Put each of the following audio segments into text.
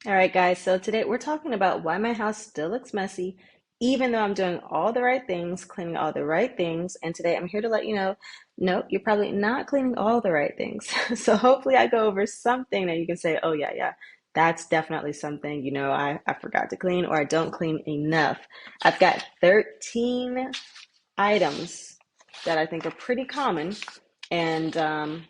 All right, guys. So today we're talking about why my house still looks messy, even though I'm doing all the right things, cleaning all the right things. And today I'm here to let you know, no, you're probably not cleaning all the right things. So hopefully I go over something that you can say, oh yeah, yeah, that's definitely something, I forgot to clean or I don't clean enough. I've got 13 items that I think are pretty common. And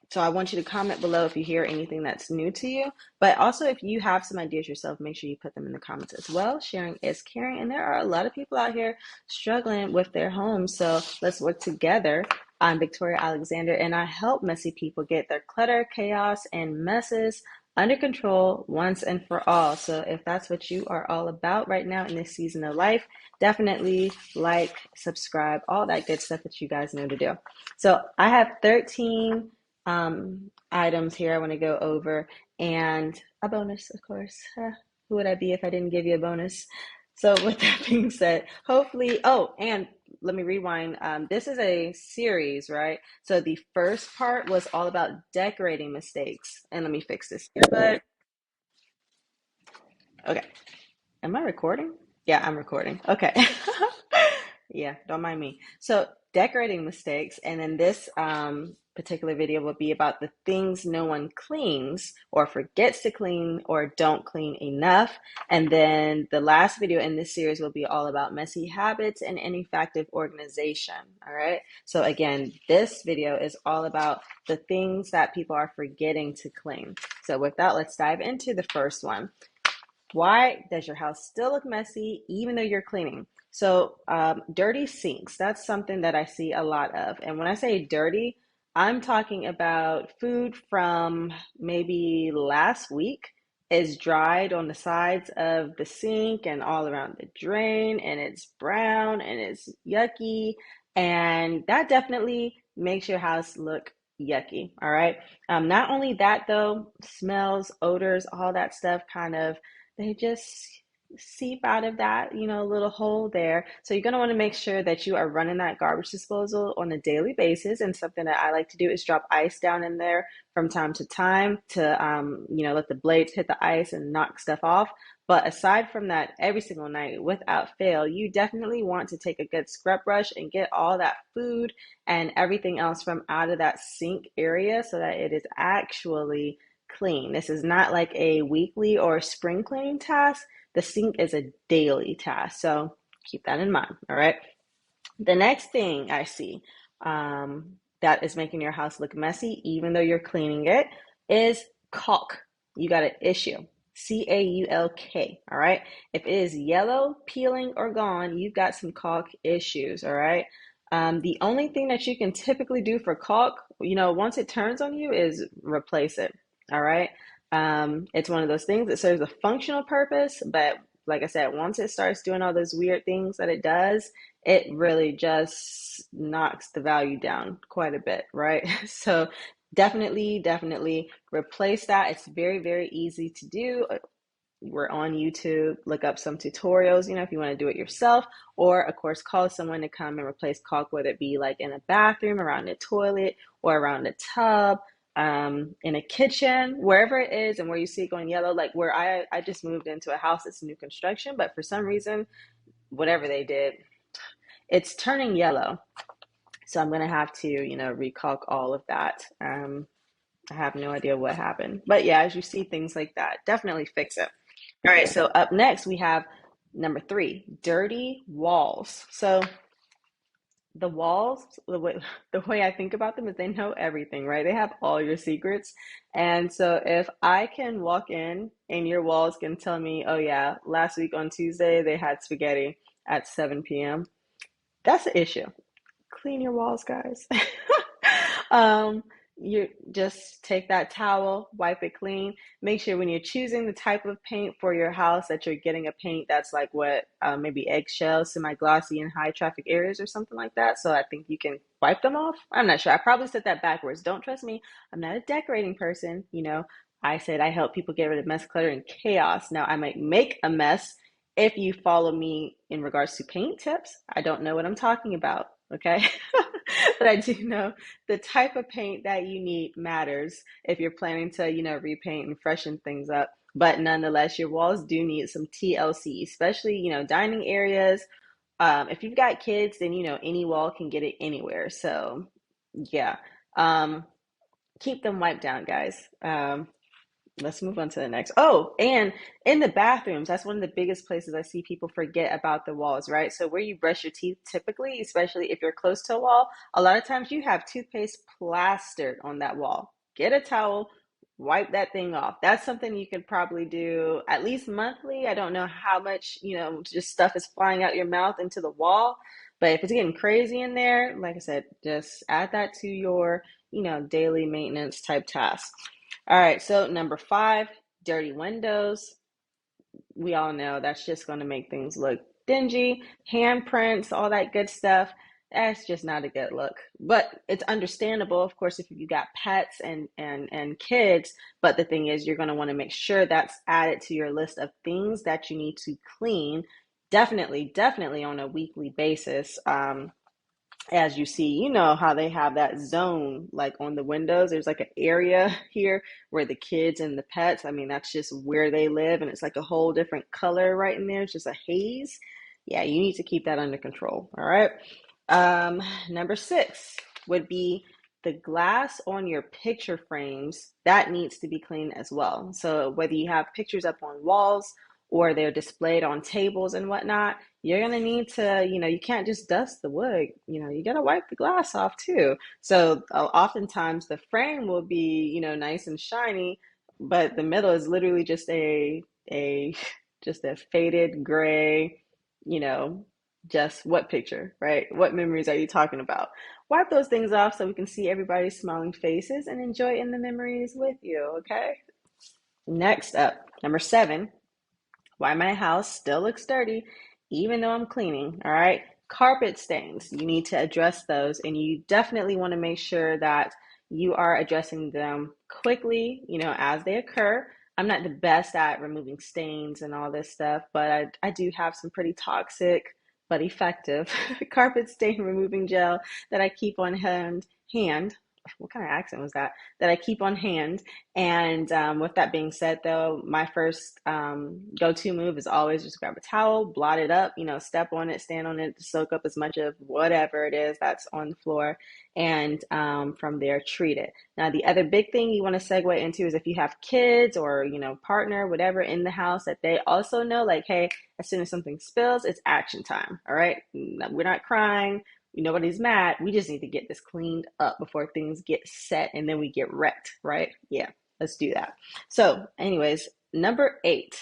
so I want you to comment below if you hear anything that's new to you. But also, if you have some ideas yourself, make sure you put them in the comments as well. Sharing is caring. And there are a lot of people out here struggling with their homes. So let's work together. I'm Victoria Alexander, and I help messy people get their clutter, chaos, and messes under control once and for all. So if that's what you are all about right now in this season of life, definitely like, subscribe, all that good stuff that you guys know to do. So I have 13 items here I want to go over, and a bonus, of course. Who would I be if I didn't give you a bonus? So, with that being said, hopefully, oh, and let me rewind. This is a series, right? So, the first part was all about decorating mistakes. And let me fix this here, but okay. Am I recording? Yeah, I'm recording. Okay. Yeah, don't mind me. So, decorating mistakes, and then this particular video will be about the things no one cleans or forgets to clean or don't clean enough. And then the last video in this series will be all about messy habits and ineffective organization. All right. So, again, this video is all about the things that people are forgetting to clean. So, with that, let's dive into the first one. Why does your house still look messy even though you're cleaning? So, dirty sinks, that's something that I see a lot of. And when I say dirty, I'm talking about food from maybe last week is dried on the sides of the sink and all around the drain, and it's brown and it's yucky. And that definitely makes your house look yucky. All right. Not only that, though, smells, odors, all that stuff kind of they just seep out of that, little hole there. So you're going to want to make sure that you are running that garbage disposal on a daily basis. And something that I like to do is drop ice down in there from time to time to, let the blades hit the ice and knock stuff off. But aside from that, every single night, without fail, you definitely want to take a good scrub brush and get all that food and everything else from out of that sink area so that it is actually clean. This is not like a weekly or spring cleaning task. The sink is a daily task. So keep that in mind. All right. The next thing I see that is making your house look messy, even though you're cleaning it, is caulk. You got an issue. Caulk. All right. If it is yellow, peeling, or gone, you've got some caulk issues. All right. The only thing that you can typically do for caulk, once it turns on you, is replace it. All right. It's one of those things that serves a functional purpose, but like I said, once it starts doing all those weird things that it does, it really just knocks the value down quite a bit, right? So definitely replace that. It's very, very easy to do. We're on YouTube, look up some tutorials, if you want to do it yourself, or of course, call someone to come and replace caulk, whether it be like in a bathroom, around the toilet, or around the tub, in a kitchen, wherever it is, and where you see it going yellow. Like where I just moved into a house that's new construction, but for some reason, whatever they did, it's turning yellow. So I'm gonna have to, recalc all of that. I have no idea what happened, but yeah, as you see things like that, definitely fix it. All right, so up next we have number 3, dirty walls. So the walls, the way I think about them is they know everything, right? They have all your secrets. And so if I can walk in and your walls can tell me, oh yeah, last week on Tuesday they had spaghetti at 7 p.m., that's the issue. Clean your walls, guys. um, you just take that towel, wipe it clean. Make sure when you're choosing the type of paint for your house that you're getting a paint that's like what, maybe eggshell, semi-glossy in high traffic areas or something like that. So I think you can wipe them off. I'm not sure. I probably said that backwards. Don't trust me. I'm not a decorating person. I said I help people get rid of mess, clutter, and chaos. Now I might make a mess if you follow me in regards to paint tips. I don't know what I'm talking about. Okay. But I do know the type of paint that you need matters if you're planning to, repaint and freshen things up. But nonetheless, your walls do need some TLC, especially, dining areas. If you've got kids, then, any wall can get it anywhere. So, yeah. Um, Keep them wiped down, guys. Let's move on to the next. Oh, and in the bathrooms, that's one of the biggest places I see people forget about the walls, right? So where you brush your teeth typically, especially if you're close to a wall, a lot of times you have toothpaste plastered on that wall. Get a towel, wipe that thing off. That's something you could probably do at least monthly. I don't know how much, just stuff is flying out your mouth into the wall, but if it's getting crazy in there, like I said, just add that to your, daily maintenance type tasks. All right, so number 5, dirty windows. We all know that's just going to make things look dingy. Handprints, all that good stuff. That's just not a good look. But it's understandable, of course, if you got pets and kids. But the thing is, you're going to want to make sure that's added to your list of things that you need to clean. Definitely, definitely on a weekly basis. As you see, how they have that zone like on the windows. There's like an area here where the kids and the pets, I mean, that's just where they live, and it's like a whole different color right in there. It's just a haze. Yeah, you need to keep that under control. All right. Number 6 would be the glass on your picture frames. That needs to be cleaned as well. So whether you have pictures up on walls or they're displayed on tables and whatnot, you're gonna need to, you can't just dust the wood. You gotta wipe the glass off too. So oftentimes the frame will be, nice and shiny, but the middle is literally just a just a faded gray, you know, just what picture, right? What memories are you talking about? Wipe those things off so we can see everybody's smiling faces and enjoy in the memories with you, okay? Next up, number 7, why my house still looks dirty even though I'm cleaning. All right. Carpet stains. You need to address those, and you definitely want to make sure that you are addressing them quickly, as they occur. I'm not the best at removing stains and all this stuff, but I do have some pretty toxic but effective carpet stain removing gel that I keep on hand. What kind of accent was that? That I keep on hand. And with that being said, though, my first go-to move is always just grab a towel, blot it up, step on it, stand on it, soak up as much of whatever it is that's on the floor, and from there, treat it. Now, the other big thing you want to segue into is if you have kids or, partner, whatever in the house, that they also know, like, hey, as soon as something spills, it's action time. All right. We're not crying. Nobody's mad. We just need to get this cleaned up before things get set and then we get wrecked, right? Yeah, let's do that. So, anyways, number 8.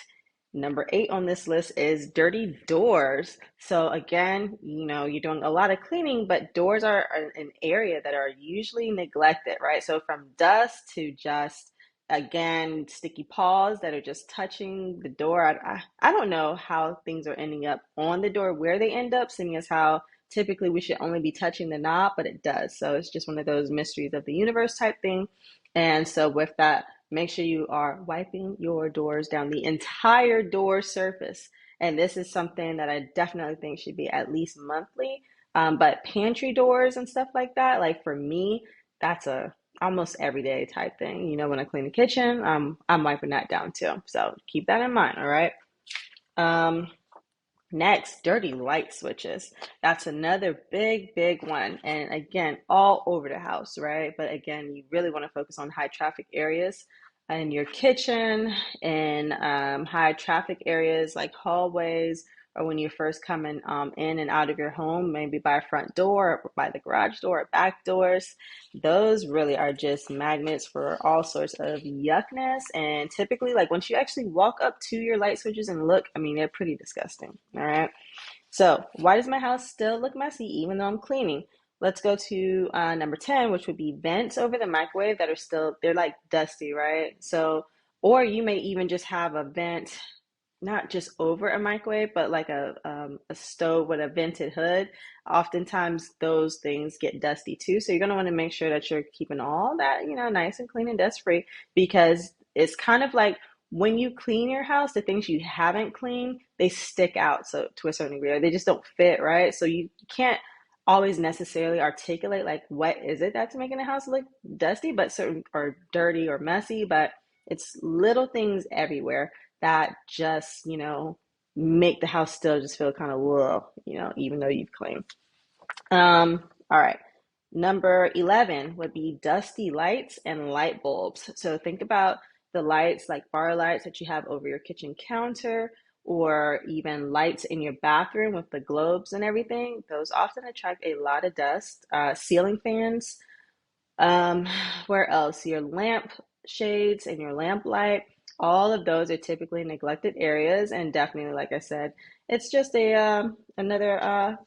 Number 8 on this list is dirty doors. So again, you're doing a lot of cleaning, but doors are an area that are usually neglected, right? So from dust to just, again, sticky paws that are just touching the door. I don't know how things are ending up on the door, where they end up, seeing as how typically we should only be touching the knob, but it does. So it's just one of those mysteries of the universe type thing. And so with that, make sure you are wiping your doors down, the entire door surface. And this is something that I definitely think should be at least monthly. But pantry doors and stuff like that, like for me, that's a almost everyday type thing. When I clean the kitchen, I'm wiping that down too. So keep that in mind, all right? Um, Next, dirty light switches. That's another big, big one. And again, all over the house, right? But again, you really want to focus on high traffic areas in your kitchen, in high traffic areas like hallways, or when you're first coming in and out of your home, maybe by a front door, or by the garage door, or back doors. Those really are just magnets for all sorts of yuckness. And typically, like once you actually walk up to your light switches and look, I mean, they're pretty disgusting. All right. So, why does my house still look messy even though I'm cleaning? Let's go to number 10, which would be vents over the microwave that are still, they're like dusty, right? So, or you may even just have a vent not just over a microwave, but like a stove with a vented hood. Oftentimes those things get dusty too. So you're going to want to make sure that you're keeping all that, nice and clean and dust free, because it's kind of like when you clean your house, the things you haven't cleaned, they stick out so to a certain degree, or they just don't fit, right? So you can't always necessarily articulate like what is it that's making the house look dusty, but certain or dirty or messy, but it's little things everywhere that just, make the house still just feel kind of whoa, even though you've cleaned. All right. Number 11 would be dusty lights and light bulbs. So think about the lights like bar lights that you have over your kitchen counter, or even lights in your bathroom with the globes and everything. Those often attract a lot of dust. Ceiling fans, um, where else? Your lamp shades and your lamp light. All of those are typically neglected areas, and definitely, like I said, it's just a another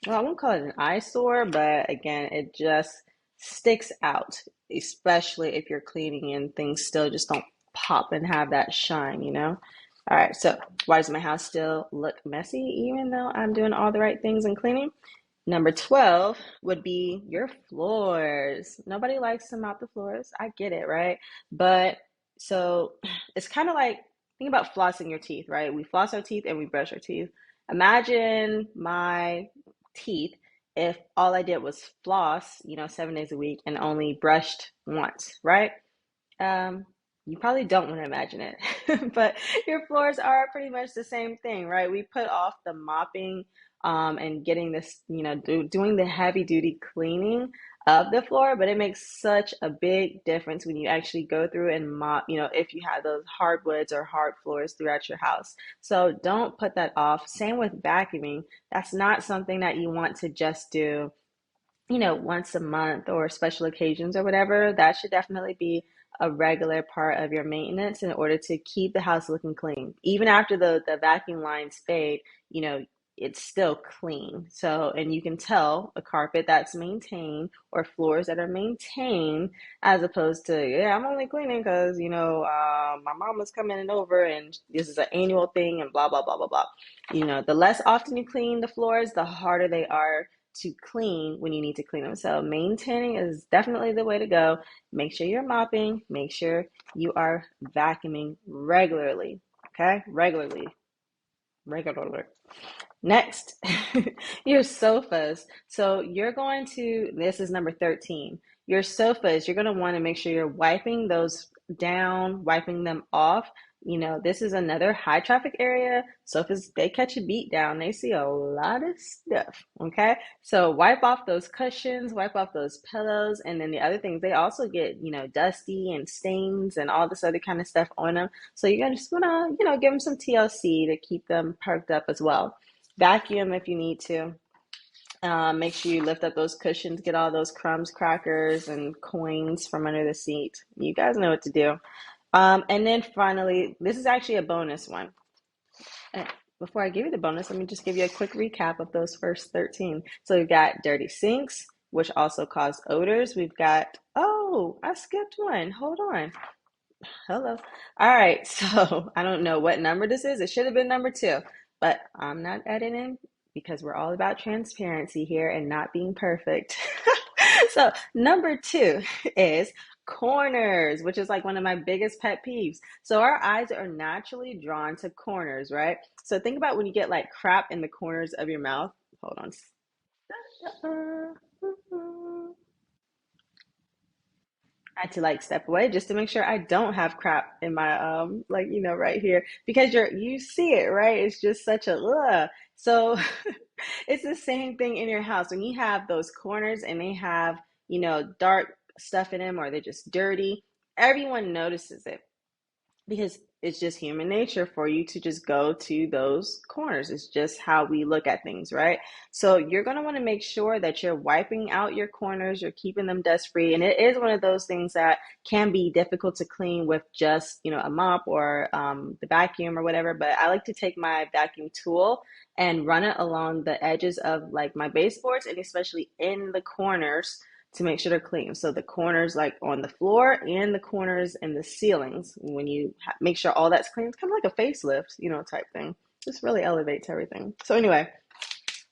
well, I won't call it an eyesore, but again, it just sticks out, especially if you're cleaning and things still just don't pop and have that shine. All right, so why does my house still look messy even though I'm doing all the right things in cleaning? Number 12 would be your floors. Nobody likes to mop the floors. I get it, right? But so it's kind of like, think about flossing your teeth, right? We floss our teeth and we brush our teeth. Imagine my teeth if all I did was floss, 7 days a week and only brushed once, right? Um, you probably don't want to imagine it, but your floors are pretty much the same thing, right? We put off the mopping and getting this, doing the heavy duty cleaning of the floor, but it makes such a big difference when you actually go through and mop, if you have those hardwoods or hard floors throughout your house. So don't put that off. Same with vacuuming. That's not something that you want to just do once a month or special occasions or whatever. That should definitely be a regular part of your maintenance in order to keep the house looking clean. Even after the vacuum lines fade, it's still clean. So, and you can tell a carpet that's maintained or floors that are maintained as opposed to, yeah, I'm only cleaning because, my mama's coming in over and this is an annual thing and blah, blah, blah, blah, blah. The less often you clean the floors, the harder they are to clean when you need to clean them. So maintaining is definitely the way to go. Make sure you're mopping, make sure you are vacuuming regularly. Okay? Regularly. Next, your sofas. So you're going to, this is number 13. Your sofas, you're going to want to make sure you're wiping those down, wiping them off. This is another high traffic area. Sofas, they catch a beat down. They see a lot of stuff. Okay. So wipe off those cushions, wipe off those pillows. And then the other things, they also get, dusty and stains and all this other kind of stuff on them. So you're just going to, give them some TLC to keep them perked up as well. Vacuum if you need to. Make sure you lift up those cushions, get all those crumbs, crackers, and coins from under the seat. You guys know what to do. And then finally, this is actually a bonus one. Before I give you the bonus, let me just give you a quick recap of those first 13. So we've got dirty sinks, which also cause odors. We've got, oh, I skipped one. Hold on. Hello. All right. So I don't know what number this is. It should have been number 2, but I'm not editing because we're all about transparency here and not being perfect. So number 2 is corners, which is like one of my biggest pet peeves. So our eyes are naturally drawn to corners, right? So think about when you get like crap in the corners of your mouth. Hold on. I had to like step away just to make sure I don't have crap in my like right here, because you see it, right? It's just such a ugh. So it's the same thing in your house when you have those corners and they have dark stuff in them or they're just dirty. Everyone notices it because it's just human nature for you to just go to those corners. It's just how we look at things, right? So you're going to want to make sure that you're wiping out your corners, you're keeping them dust free. And it is one of those things that can be difficult to clean with just, a mop or the vacuum or whatever. But I like to take my vacuum tool and run it along the edges of like my baseboards and especially in the corners to make sure they're clean. So the corners like on the floor and the corners and the ceilings, when you make sure all that's clean, it's kind of like a facelift, type thing. Just really elevates everything. So anyway,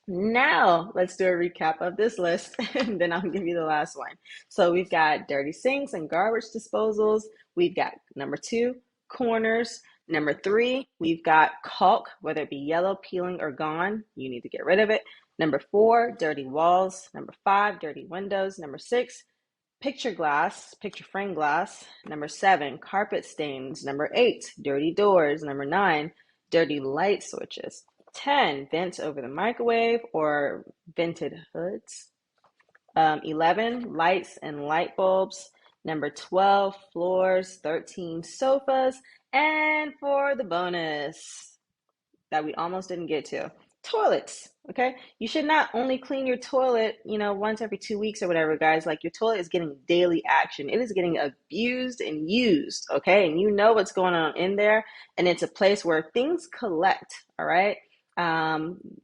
now let's do a recap of this list and then I'll give you the last one. So we've got dirty sinks and garbage disposals. We've got number 2, corners. Number 3, we've got caulk, whether it be yellow, peeling, or gone. You need to get rid of it. Number 4, dirty walls. Number 5, dirty windows. Number 6, picture glass, picture frame glass. Number 7, carpet stains. Number 8, dirty doors. Number 9, dirty light switches. 10, vents over the microwave or vented hoods. 11, lights and light bulbs. Number 12, floors. 13, sofas. And for the bonus that we almost didn't get to, toilets. Okay, you should not only clean your toilet, once every 2 weeks or whatever, guys. Like, your toilet is getting daily action. It is getting abused and used. Okay, and you know what's going on in there, and it's a place where things collect. All right.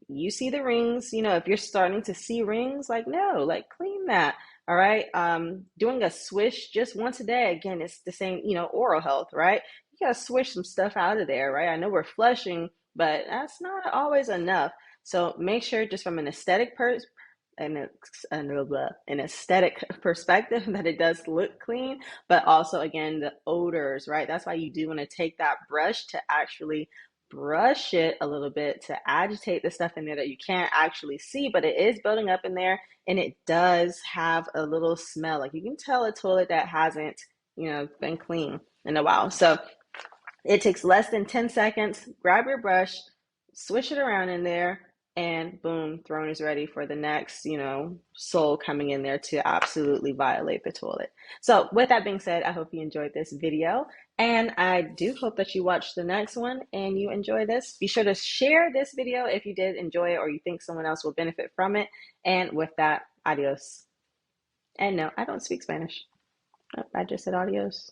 You see the rings. If you're starting to see rings, like, no, like, clean that. All right. Doing a swish just once a day. Again, it's the same. Oral health, right? You gotta swish some stuff out of there, right? I know we're flushing, but that's not always enough. So make sure, just from an an aesthetic perspective, that it does look clean, but also, again, the odors, right? That's why you do want to take that brush to actually brush it a little bit to agitate the stuff in there that you can't actually see, but it is building up in there, and it does have a little smell. Like, you can tell a toilet that hasn't, been clean in a while. So it takes less than 10 seconds. Grab your brush, swish it around in there, and boom, throne is ready for the next, soul coming in there to absolutely violate the toilet. So with that being said, I hope you enjoyed this video, and I do hope that you watch the next one and you enjoy this. Be sure to share this video if you did enjoy it or you think someone else will benefit from it. And with that, adios. And no, I don't speak Spanish. I just said adios.